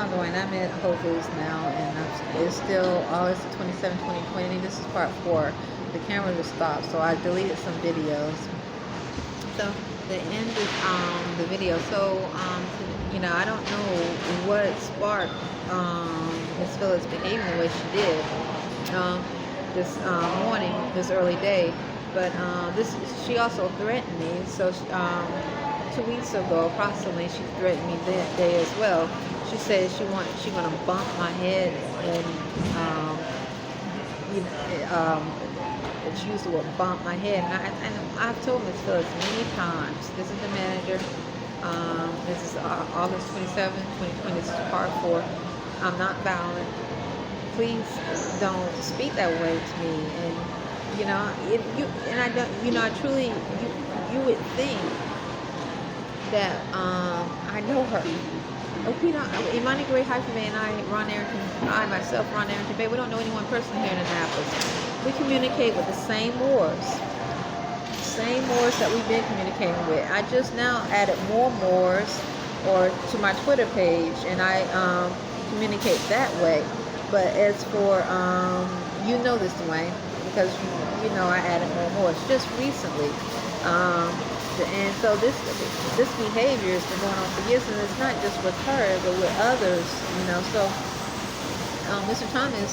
I'm Dwayne. I'm at Whole Foods now, and it's still August 27, 2020. This is part 4. The camera just stopped, so I deleted some videos. So the end is the video. So I don't know what sparked Miss Phillips behaving the way she did this morning, this early day. But she also threatened me. So 2 weeks ago, approximately, she threatened me that day as well. She said she gonna bump my head, and she used the word bump my head. And I've told Ms. Phillips many times. This is the manager. This is August 27, 2020. This is part 4. I'm not violent. Please don't speak that way to me. And I truly, you would think that I know her. Imani Gray Hyphen and I myself, Ron Arrington-Bey, we don't know any one person here in Annapolis. We communicate with the same Moors that we've been communicating with. I just now added more Moors to my Twitter page, and I communicate that way. But as for, this, Dwayne, because I added more Moors just recently. And so this behavior has been going on for years, and it's not just with her, but with others, So, Mr. Thomas,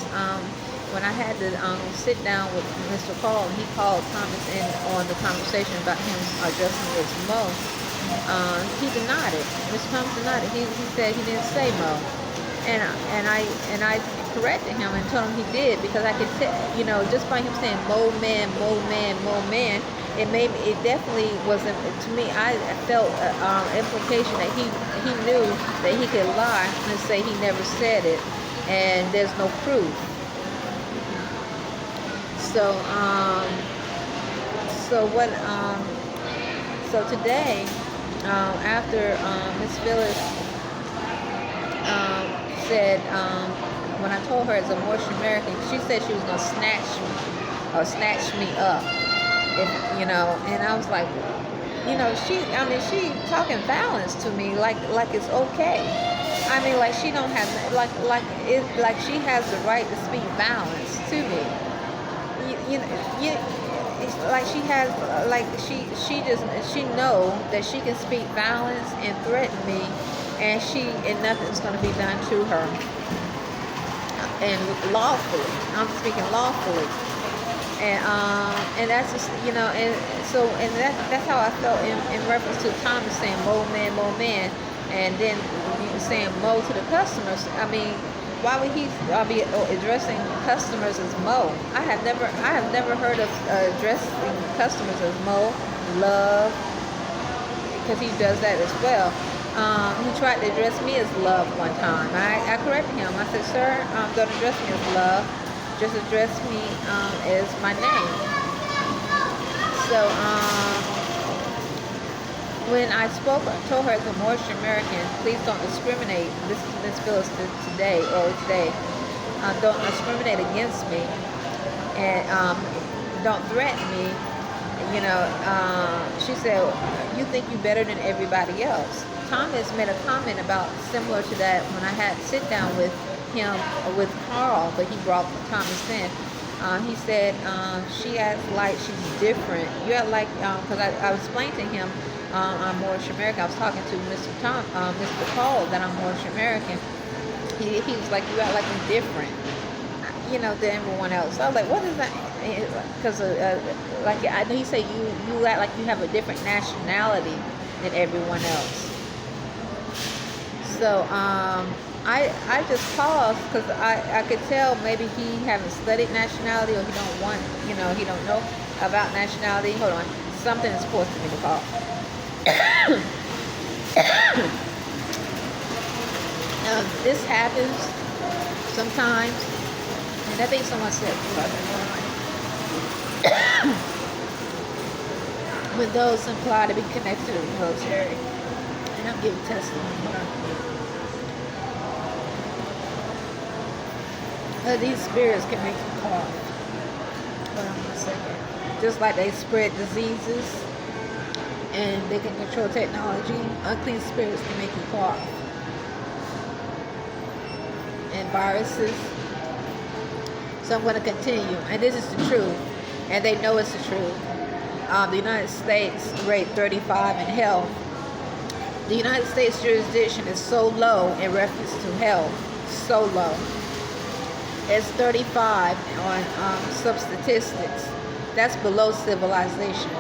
when I had to sit down with Mr. Paul, and he called Thomas in on the conversation about him addressing me as Mo, he denied it. Mr. Thomas denied it. He said he didn't say Mo, and I corrected him and told him he did, because I could tell, just by him saying Mo man, Mo man, Mo man. It definitely wasn't, to me, I felt implication that he knew that he could lie and say he never said it, and there's no proof. So today, after Miss Phyllis said, when I told her as a Moorish American, she said she was going to snatch me up. And I was like, she talking violence to me like it's okay. I mean, like she don't have like she has the right to speak violence to me. It's like she has she know that she can speak violence and threaten me, and nothing's going to be done to her. And lawfully, I'm speaking lawfully. And that's just, and that's how I felt in reference to Thomas saying Mo man, and then saying Mo to the customers. I mean, why would he be addressing customers as Mo? I have never heard of addressing customers as Mo, love, because he does that as well. He tried to address me as love one time. I corrected him. I said, sir, don't address me as love. Just address me as my name. So when I told her as a Moorish American, please don't discriminate. This is Miss Phyllis today. Don't discriminate against me, and don't threaten me. She said, you think you're better than everybody else. Thomas made a comment about similar to that when I had to sit down with him with Carl, but he brought Thomas in. He said she acts like she's different. You act like, because I explained to him I'm Moorish American. I was talking to Mr. Paul, that I'm Moorish American. He was like, you act like you're different, than everyone else. So I was like, what is that? Because I know he said you act like you have a different nationality than everyone else. So I just paused, because I could tell maybe he haven't studied nationality, or he don't want, he don't know about nationality. Hold on, something is forcing me to call. This happens sometimes, and I think someone said when those imply to be connected to the military, and I'm giving testimony. These spirits can make you cough. Hold on one second. Just like they spread diseases and they can control technology, unclean spirits can make you cough. viruses. So I'm going to continue, and this is the truth, and they know it's the truth. The United States rate 35 in health. The United States jurisdiction is so low in reference to health, so low. It's 35 on some statistics. That's below civilization.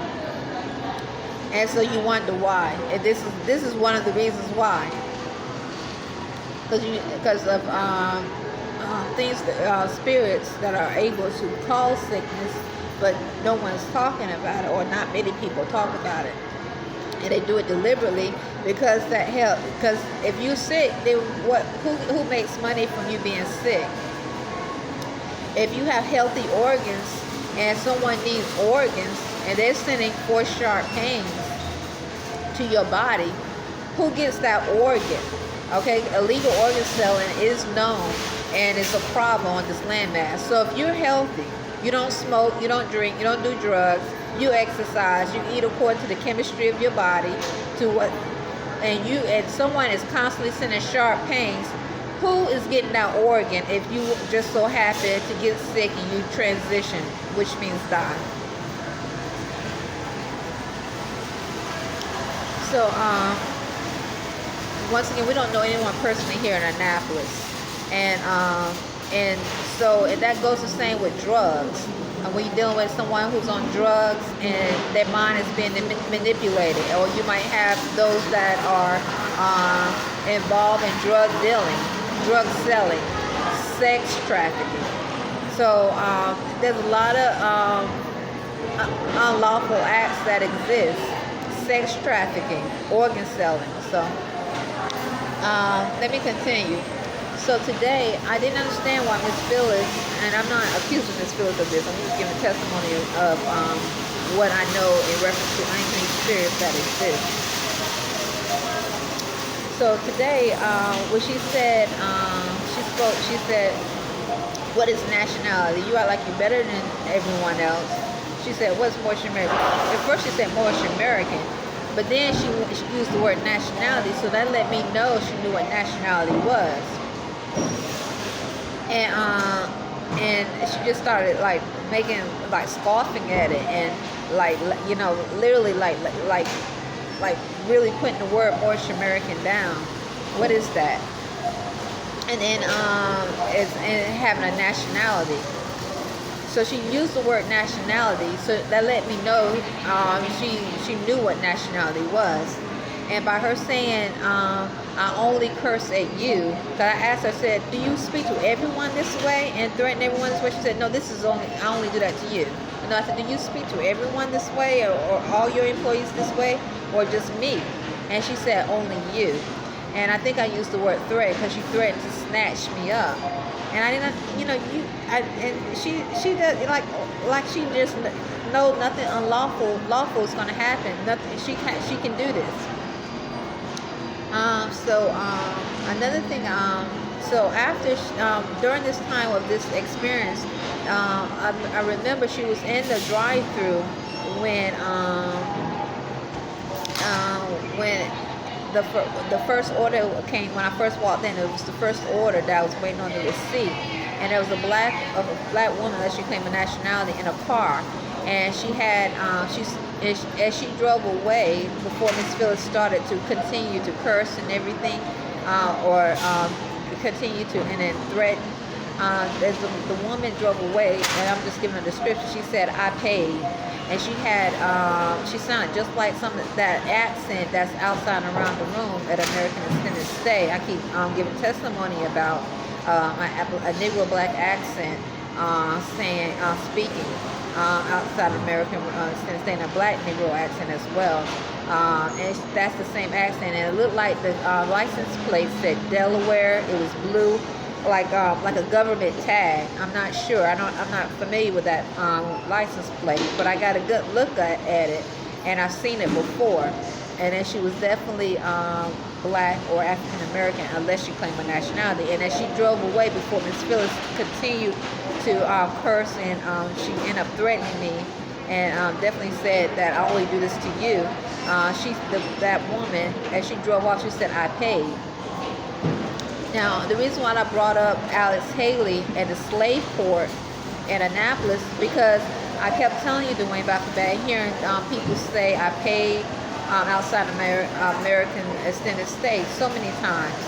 And so you wonder why. And this is one of the reasons why. Because of things, spirits that are able to cause sickness, but no one's talking about it, or not many people talk about it. And they do it deliberately because that help. Because if you're sick, then who makes money from you being sick? If you have healthy organs and someone needs organs and they're sending for sharp pains to your body, who gets that organ? Okay, illegal organ selling is known, and it's a problem on this landmass. So if you're healthy, you don't smoke, you don't drink, you don't do drugs, you exercise, you eat according to the chemistry of your body, and someone is constantly sending sharp pains, who is getting that organ if you just so happen to get sick and you transition, which means die? So, once again, we don't know anyone personally here in Annapolis, and that goes the same with drugs. When you're dealing with someone who's on drugs and their mind is being manipulated, or you might have those that are involved in drug dealing, drug selling, sex trafficking. So there's a lot of unlawful acts that exist. Sex trafficking, organ selling. So let me continue. So today, I didn't understand why Miss Phyllis, and I'm not accusing Miss Phyllis of this, I'm just giving testimony of what I know in reference to unclean spirits that exist. So today, when she said, she said, what is nationality? You are like you're better than everyone else. She said, what's Moorish American? At first she said Moorish American, but then she used the word nationality, so that let me know she knew what nationality was. And she just started like scoffing at it, and literally like really putting the word Moorish American down. What is that? And then and having a nationality. So she used the word nationality, so that let me know she knew what nationality was. And by her saying, I only curse at you, because I asked her, I said, do you speak to everyone this way and threaten everyone this way? She said, no, I only do that to you. And I said, do you speak to everyone this way, or all your employees this way, or just me? And she said, only you. And I think I used the word threat because she threatened to snatch me up. And I didn't, and she does like she just knows nothing lawful is going to happen. Nothing. She can do this. Another thing. So after during this time of this experience, I remember she was in the drive-through when the first order came. When I first walked in, it was the first order that I was waiting on the receipt, and there was a black woman that she claimed a nationality in a car, and she had as she drove away before Miss Phyllis started to continue to curse and everything, or continue to and then threaten. As the woman drove away, and I'm just giving a description. She said, "I paid." And she had, she sounded just like that accent that's outside and around the room at American Extended Stay. I keep giving testimony about a Negro black accent speaking outside American Extended Stay, and a black Negro accent as well. And that's the same accent. And it looked like the license plate said Delaware. It was blue. Like a government tag. I'm not sure. I'm not familiar with that license plate, but I got a good look at it, and I've seen it before. And then she was definitely black or African American, unless she claimed a nationality. And as she drove away, before Miss Phyllis continued to curse, and she ended up threatening me, and definitely said that I only do this to you. That woman, as she drove off, she said, "I paid." Now, Now, the reason why I brought up Alex Haley at the slave port in Annapolis, because I kept telling you, Dwayne Bey, hearing people say I paid outside American extended stay so many times.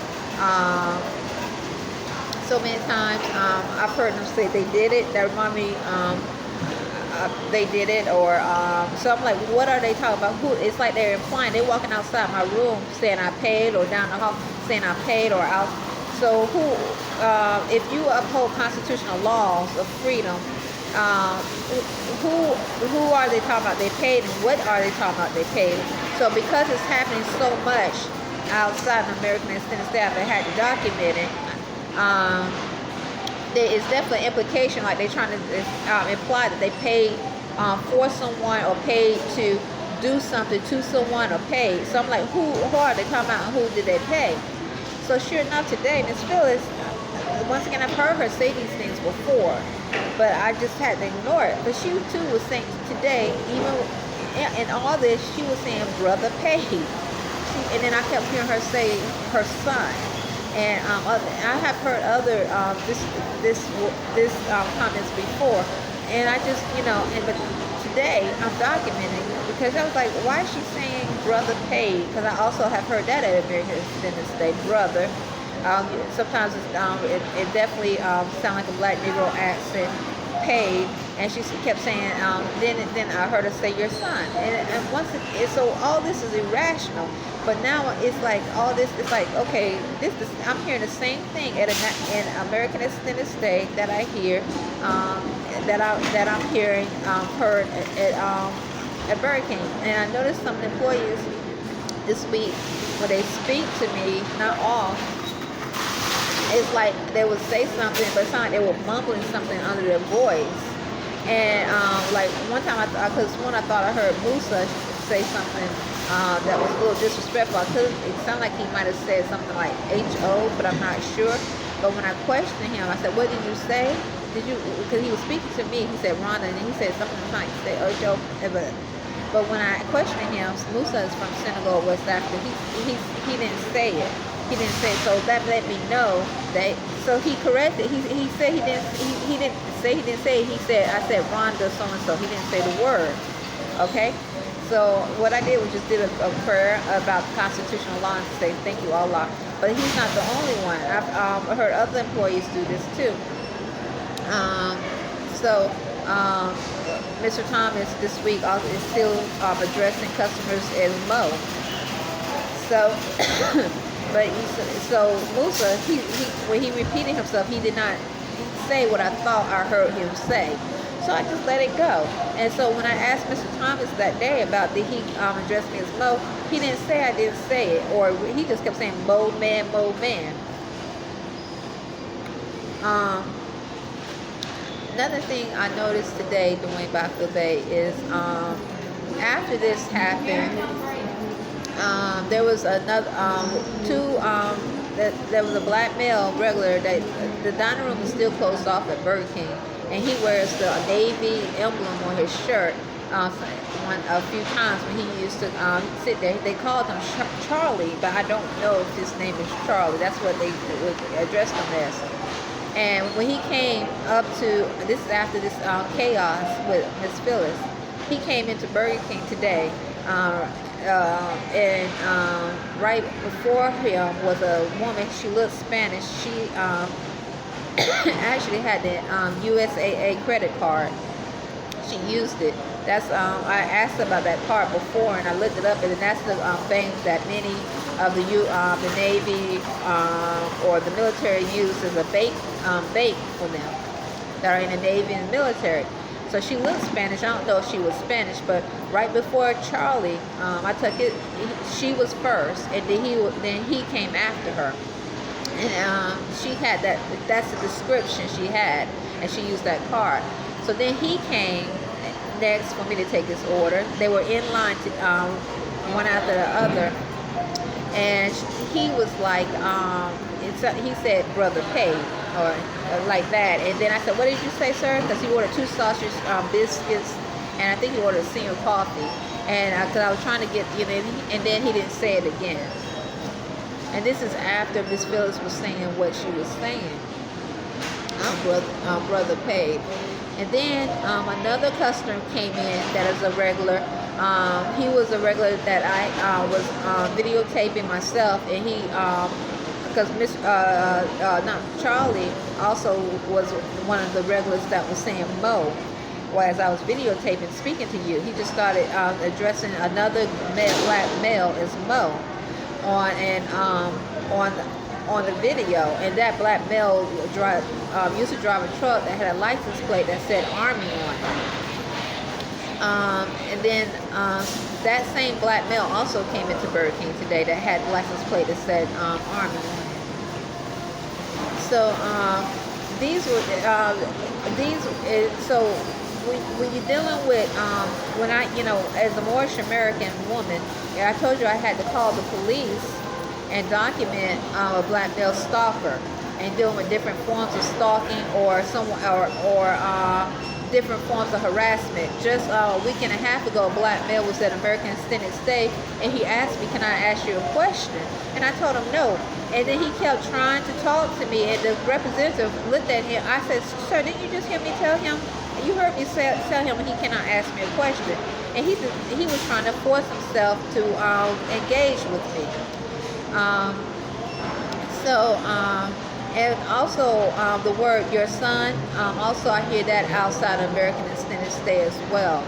I've heard them say they did it. That remind me, they did it, or so I'm like, what are they talking about? Who? It's like they're implying they're walking outside my room saying I paid, or down the hall saying I paid, or out. So who? If you uphold constitutional laws of freedom, who are they talking about? They paid, and what are they talking about? They paid. So because it's happening so much outside of American extended stay, they had to document it. There is definitely implication, like they're trying to imply that they paid for someone, or paid to do something to someone, or paid. So I'm like, who are they talking about, and who did they pay? So sure enough, today, Miss Phyllis, once again, I've heard her say these things before, but I just had to ignore it. But she too was saying today, even in all this, she was saying brother paid. And then I kept hearing her say her son. And I have heard other this comments before, and I just, but today I'm documenting, because I was like, why is she saying brother paid? Because I also have heard that at American extended stay, brother. Sometimes it definitely sounds like a black Negro accent, paid. And she kept saying, then I heard her say your son, and once so all this is irrational. But now it's like all this. It's like, okay, I'm hearing the same thing in American extended stay that I hear, that I'm hearing heard at Burger King. And I noticed some employees this week, when they speak to me, not all, it's like they would say something, but it's not, they were mumbling something under their voice. And like one time, because I thought I heard Musa say something that was a little disrespectful. It sounded like he might have said something like H-O, but I'm not sure. But when I questioned him, I said, what did you say? Because he was speaking to me, he said Rhonda, and then he said something like H-O. But when I questioned him, Musa is from Senegal, West Africa, he didn't say it. He didn't say it, so that let me know that. So he corrected. He said he didn't say it. He said, I said Rhonda so and so. He didn't say the word. Okay. So what I did was just did a prayer about constitutional law and say thank you Allah. But he's not the only one. I've heard other employees do this too. Mr. Thomas this week also is still addressing customers in Mo. So. But so Musa, when he repeated himself, he did not say what I thought I heard him say. So I just let it go. And so when I asked Mr. Thomas that day about did he address me as Mo, he didn't say I didn't say it, or he just kept saying Mo man, Mo man. Another thing I noticed today, Dwayne Bey, is after this happened, there was another there was a black male regular that the dining room is still closed off at Burger King, and he wears the Navy emblem on his shirt a few times when he used to sit there. They called him Charlie, but I don't know if his name is Charlie. That's what they addressed him as. And when he came up to, this is after this chaos with Miss Phyllis, he came into Burger King today, and right before him was a woman. She looked Spanish. She actually had the USAA credit card. She used it. That's I asked about that card before, and I looked it up, and that's the thing that many of the Navy or the military use as a bait for them that are in the Navy and the military. So she looked Spanish. I don't know if she was Spanish, but right before Charlie, I took it. She was first, and then he came after her, and she had that. That's the description she had, and she used that card. So then he came next for me to take his order. They were in line to one after the other, and he was like, he said, "Brother, pay," or like that. And then I said, "What did you say, sir?" Because he ordered 2 sausage biscuits, and I think he ordered a senior coffee. And because I was trying to get, and then he didn't say it again. And this is after Miss Phillips was saying what she was saying. Brother paid. And then another customer came in that is a regular. He was a regular that I was videotaping myself, and he because Charlie also was one of the regulars that was saying Mo. Well, as I was videotaping, speaking to you, he just started addressing another black male as Mo on the video, and that black male used to drive a truck that had a license plate that said Army on it. And then that same black male also came into Burger King today that had a license plate that said Army on it. So so when you're dealing with when I, as a Moorish American woman, I told you I had to call the police and document a black male stalker, and dealing with different forms of stalking or different forms of harassment. Just a week and a half ago, a black male was at American Extended Stay, and he asked me, "Can I ask you a question?" And I told him no. And then he kept trying to talk to me, and the representative looked at him. I said, "Sir, didn't you just hear me tell him? You heard me tell him he cannot ask me a question." And he was trying to force himself to engage with me. And also the word "your son," also I hear that outside of American Extended Stay as well.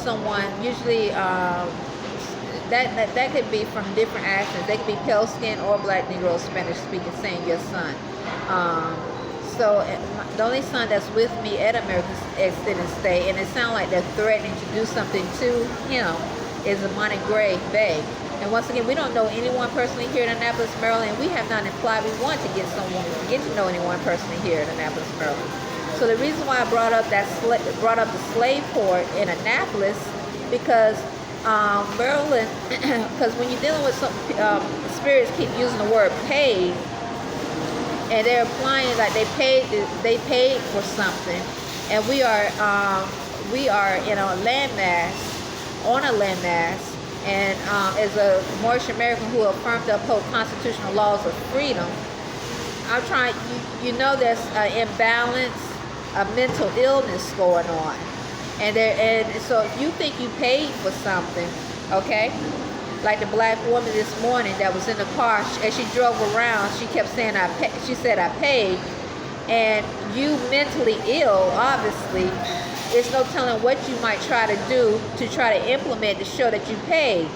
Someone usually that could be from different accents. They could be pale skin or black Negro Spanish speaking, saying "your son." So the only son that's with me at American Extended Stay, and it sounds like they're threatening to do something to him, is Arrington-Bey. And once again, we don't know anyone personally here in Annapolis, Maryland. We have not implied we want to get to know anyone personally here in Annapolis, Maryland. So the reason why I brought up the slave port in Annapolis, because Maryland, because when you're dealing with some spirits keep using the word paid, and they're implying like they paid for something, and we are in a landmass, and as a Moorish American who affirmed to uphold constitutional laws of freedom, I'm trying. There's an imbalance, a mental illness going on, and so if you think you paid for something, okay. Like the black woman this morning that was in the car, as she drove around, she kept saying, she said, "I paid." And you mentally ill, obviously, there's no telling what you might try to do to try to implement to show that you paid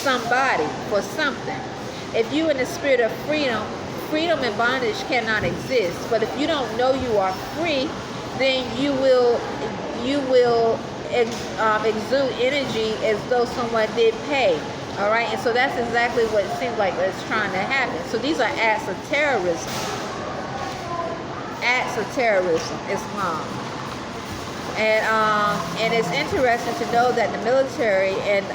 somebody for something. If you in the spirit of freedom and bondage cannot exist. But if you don't know you are free, then you will exude energy as though someone did pay. All right, and so that's exactly what it seems like it's trying to happen. So these are acts of terrorism. Islam. And it's interesting to know that the military and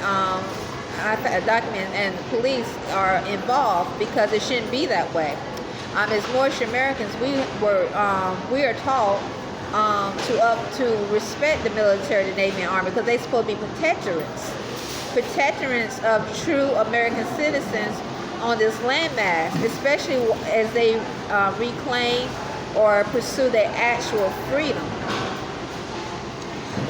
document and the police are involved, because it shouldn't be that way. As Moorish Americans, we are taught to respect the military, the Navy, and Army, because they're supposed to be protectorants of true American citizens on this landmass, especially as they reclaim or pursue their actual freedom.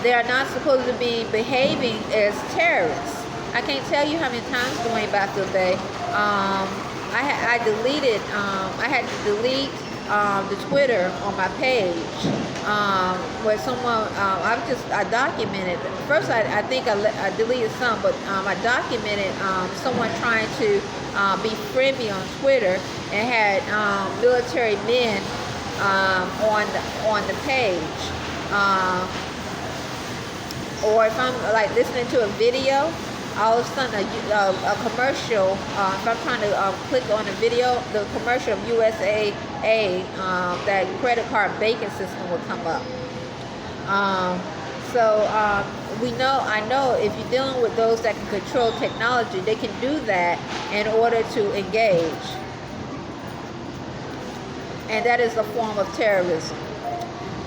They are not supposed to be behaving as terrorists. I can't tell you how many times going back to the day, I had to delete the Twitter on my page, where someone, I documented. First, I think I deleted some, but I documented someone trying to befriend me on Twitter, and had military men on the page. Or if I'm like listening to a video, all of a sudden a commercial, if I'm trying to click on a video, the commercial of USAA, that credit card banking system will come up. I know if you're dealing with those that can control technology, they can do that in order to engage. And that is a form of terrorism.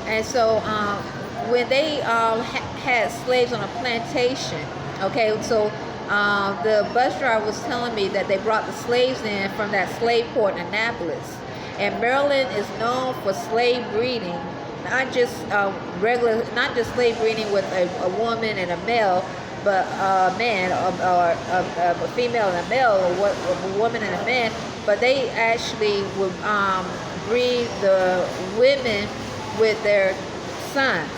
And so when they had slaves on a plantation, okay, so The bus driver was telling me that they brought the slaves in from that slave port in Annapolis. And Maryland is known for slave breeding, not just not just slave breeding with a woman and a male, but a man or a female and a male, or a woman and a man. But they actually would breed the women with their sons,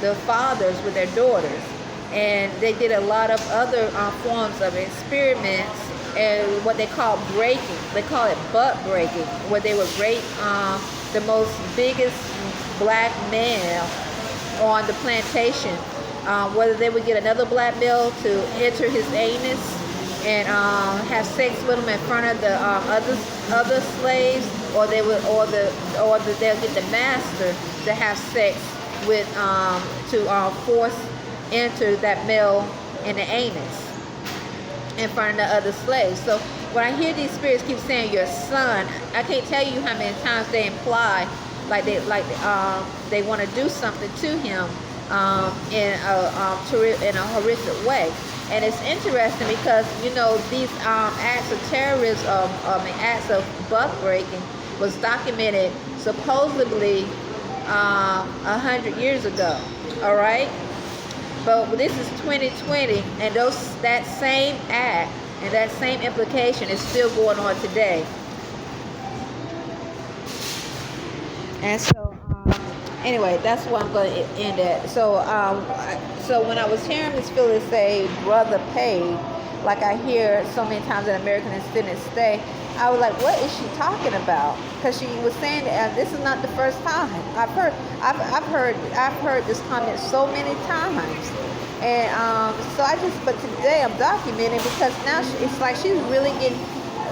the fathers with their daughters. And they did a lot of other forms of experiments and what they call breaking. They call it butt breaking, where they would rape the most biggest black male on the plantation, whether they would get another black male to enter his anus and have sex with him in front of the other slaves, or they'll get the master to have sex with to force enter that male in the anus in front of the other slaves. So when I hear these spirits keep saying your son, I can't tell you how many times they imply like they want to do something to him in a horrific way. And it's interesting because these acts of terrorism, acts of butt breaking, was documented supposedly 100 years ago. All right. But this is 2020, and that same act and that same implication is still going on today. And so, anyway, that's what I'm going to end at. So, so when I was hearing Miss Phyllis say "brother paid," like I hear so many times in American Independence Day, I was like, what is she talking about? Because she was saying that this is not the first time. I've heard this comment so many times. And but today I'm documenting, because now it's like she's really getting,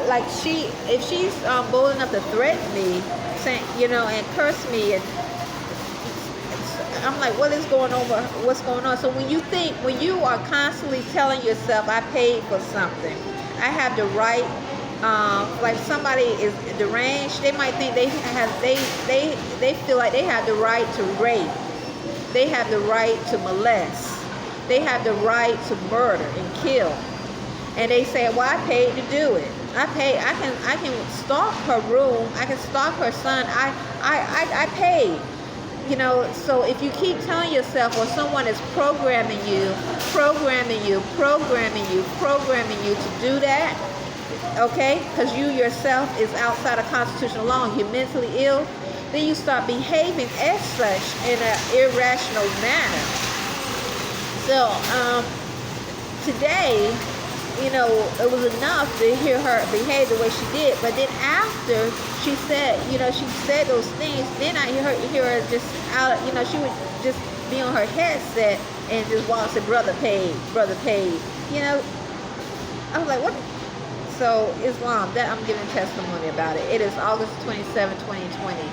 like if she's bold enough to threaten me, saying, and curse me, and I'm like, what is going on? What's going on? So when you are constantly telling yourself, I paid for something, I have the right. Like somebody is deranged, they might think they feel like they have the right to rape, they have the right to molest, they have the right to murder and kill, and they say, well, I paid to do it. I can stalk her room, I can stalk her son. I paid. So if you keep telling yourself, or someone is programming you to do that, okay, because you yourself is outside of constitutional law and you're mentally ill, then you start behaving as such in an irrational manner. So today, it was enough to hear her behave the way she did. But then after she said, she said those things, then I hear her just out, she would just be on her headset and just walk and say, brother paid. I was like, what? So Islam, that I'm giving testimony about it. It is August 27, 2020.